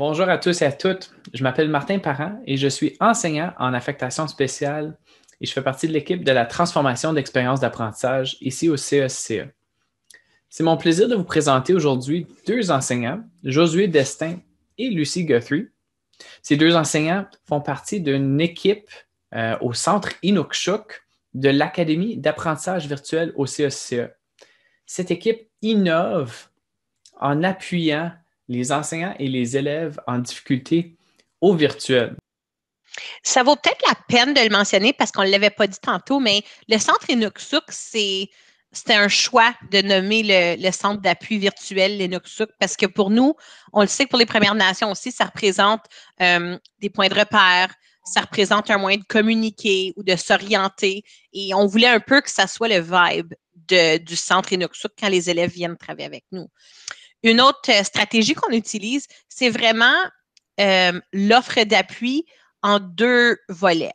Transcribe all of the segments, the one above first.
Bonjour à tous et à toutes. Je m'appelle Martin Parent et je suis enseignant en affectation spéciale et je fais partie de l'équipe de la transformation d'expériences d'apprentissage ici au CESCE. C'est mon plaisir de vous présenter aujourd'hui deux enseignants, Josué Destin et Lucie Guthrie. Ces deux enseignants font partie d'une équipe au centre Inukshuk de l'Académie d'apprentissage virtuel au CESCE. Cette équipe innove en appuyant les enseignants et les élèves en difficulté au virtuel. Ça vaut peut-être la peine de le mentionner parce qu'on ne l'avait pas dit tantôt, mais le centre Inukshuk, c'était un choix de nommer le centre d'appui virtuel, l'Inukshuk, parce que pour nous, on le sait que pour les Premières Nations aussi, ça représente des points de repère, ça représente un moyen de communiquer ou de s'orienter. Et on voulait un peu que ça soit le vibe du centre Inukshuk quand les élèves viennent travailler avec nous. Une autre stratégie qu'on utilise, c'est vraiment l'offre d'appui en deux volets.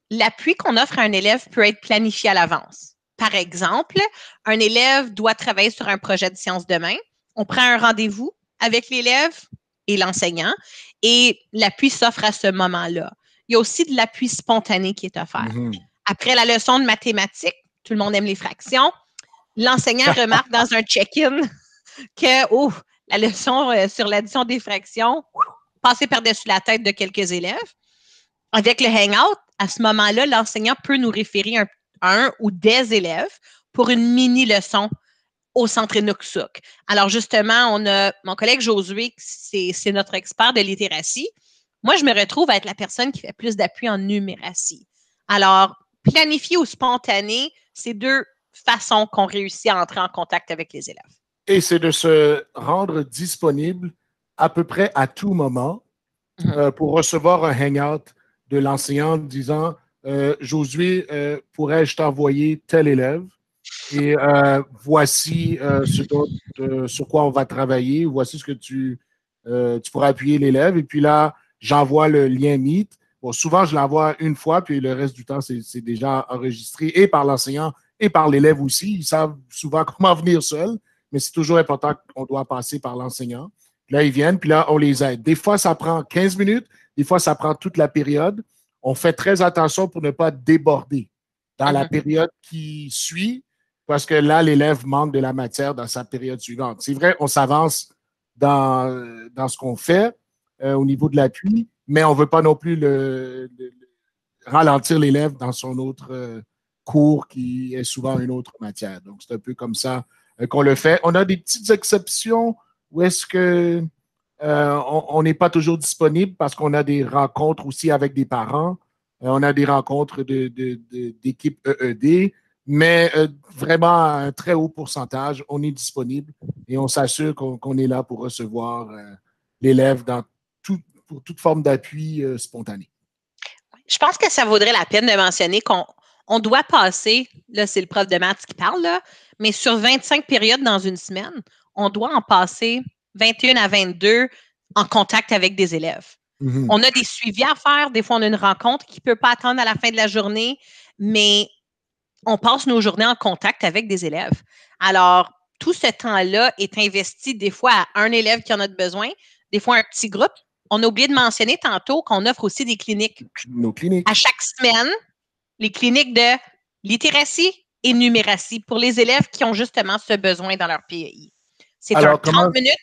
L'appui qu'on offre à un élève peut être planifié à l'avance. Par exemple, un élève doit travailler sur un projet de sciences demain. On prend un rendez-vous avec l'élève et l'enseignant et l'appui s'offre à ce moment-là. Il y a aussi de l'appui spontané qui est offert. Après la leçon de mathématiques, tout le monde aime les fractions, l'enseignant remarque dans un check-in que la leçon sur l'addition des fractions passée par-dessus la tête de quelques élèves. Avec le Hangout, à ce moment-là, l'enseignant peut nous référer un ou des élèves pour une mini-leçon au centre Inukshuk. Alors justement, on a mon collègue Josué, c'est notre expert de littératie. Moi, je me retrouve à être la personne qui fait plus d'appui en numératie. Alors, planifié ou spontané, c'est deux façons qu'on réussit à entrer en contact avec les élèves. Et c'est de se rendre disponible à peu près à tout moment pour recevoir un hangout de l'enseignant disant Josué, pourrais-je t'envoyer tel élève? Et voici sur quoi on va travailler, voici ce que tu pourras appuyer l'élève. Et puis là, j'envoie le lien Meet. Bon, souvent, je l'envoie une fois, puis le reste du temps, c'est déjà enregistré et par l'enseignant et par l'élève aussi. Ils savent souvent comment venir seuls, mais c'est toujours important qu'on doit passer par l'enseignant. Là, ils viennent, puis là, on les aide. Des fois, ça prend 15 minutes, des fois, ça prend toute la période. On fait très attention pour ne pas déborder dans la période qui suit, parce que là, l'élève manque de la matière dans sa période suivante. C'est vrai, on s'avance dans ce qu'on fait au niveau de l'appui, mais on ne veut pas non plus ralentir l'élève dans son autre cours qui est souvent une autre matière. Donc, c'est un peu comme ça qu'on le fait. On a des petites exceptions où est-ce que on n'est pas toujours disponible parce qu'on a des rencontres aussi avec des parents. On a des rencontres d'équipes EED, mais vraiment à un très haut pourcentage, on est disponible et on s'assure qu'on est là pour recevoir l'élève pour toute forme d'appui spontané. Je pense que ça vaudrait la peine de mentionner qu'on doit passer, là c'est le prof de maths qui parle, là, mais sur 25 périodes dans une semaine, on doit en passer 21 à 22 en contact avec des élèves. On a des suivis à faire. Des fois, on a une rencontre qui ne peut pas attendre à la fin de la journée, mais on passe nos journées en contact avec des élèves. Alors, tout ce temps-là est investi des fois à un élève qui en a besoin, des fois un petit groupe. On a oublié de mentionner tantôt qu'on offre aussi des cliniques. Nos cliniques. À chaque semaine, les cliniques de littératie et numératie pour les élèves qui ont justement ce besoin dans leur PEI. C'est un 30 minutes.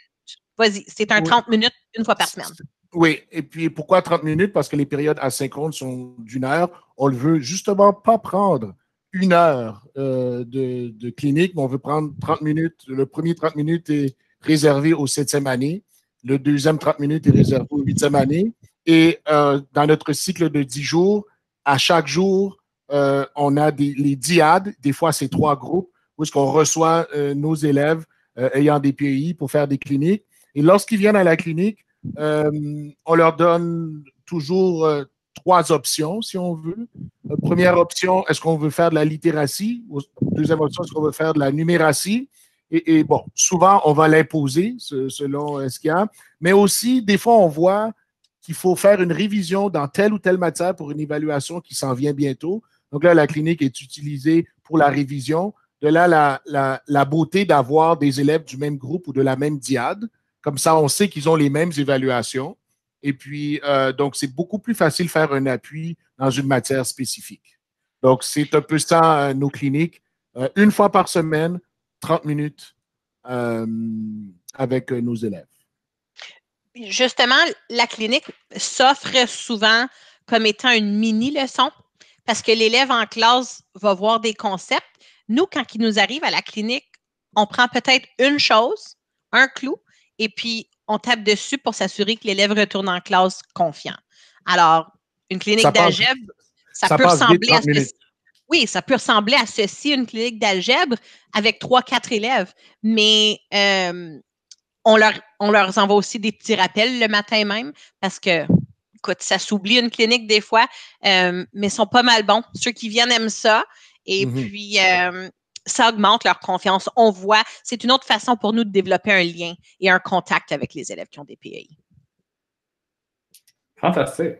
Vas-y, c'est un 30 minutes une fois par semaine. Oui, et puis pourquoi 30 minutes? Parce que les périodes asynchrones sont d'une heure. On ne veut justement pas prendre une heure de clinique, mais on veut prendre 30 minutes. Le premier 30 minutes est réservé aux 7e année. Le deuxième 30 minutes est réservé aux 8e année. Et dans notre cycle de 10 jours, à chaque jour, on a les diades. Des fois, c'est 3 groupes où est-ce qu'on reçoit nos élèves ayant des PEI pour faire des cliniques. Et lorsqu'ils viennent à la clinique, on leur donne toujours 3 options, si on veut. Première option, est-ce qu'on veut faire de la littératie? Deuxième option, est-ce qu'on veut faire de la numératie? Et bon, souvent, on va l'imposer selon ce qu'il y a. Mais aussi, des fois, on voit qu'il faut faire une révision dans telle ou telle matière pour une évaluation qui s'en vient bientôt. Donc là, la clinique est utilisée pour la révision. De là, la beauté d'avoir des élèves du même groupe ou de la même diade. Comme ça, on sait qu'ils ont les mêmes évaluations. Et puis, donc, c'est beaucoup plus facile de faire un appui dans une matière spécifique. Donc, c'est un peu ça, nos cliniques. Une fois par semaine, 30 minutes avec nos élèves. Justement, la clinique s'offre souvent comme étant une mini-leçon parce que l'élève en classe va voir des concepts. Nous, quand il nous arrive à la clinique, on prend peut-être une chose, un clou, et puis on tape dessus pour s'assurer que l'élève retourne en classe confiant. Alors, une clinique d'algèbre, ça peut ressembler à ceci. Oui, ça peut ressembler à ceci, une clinique d'algèbre avec 3-4 élèves, mais on leur envoie aussi des petits rappels le matin même parce que, écoute, ça s'oublie une clinique des fois, mais ils sont pas mal bons. Ceux qui viennent aiment ça. Et puis, ça augmente leur confiance. On voit, c'est une autre façon pour nous de développer un lien et un contact avec les élèves qui ont des PEI. Fantastique.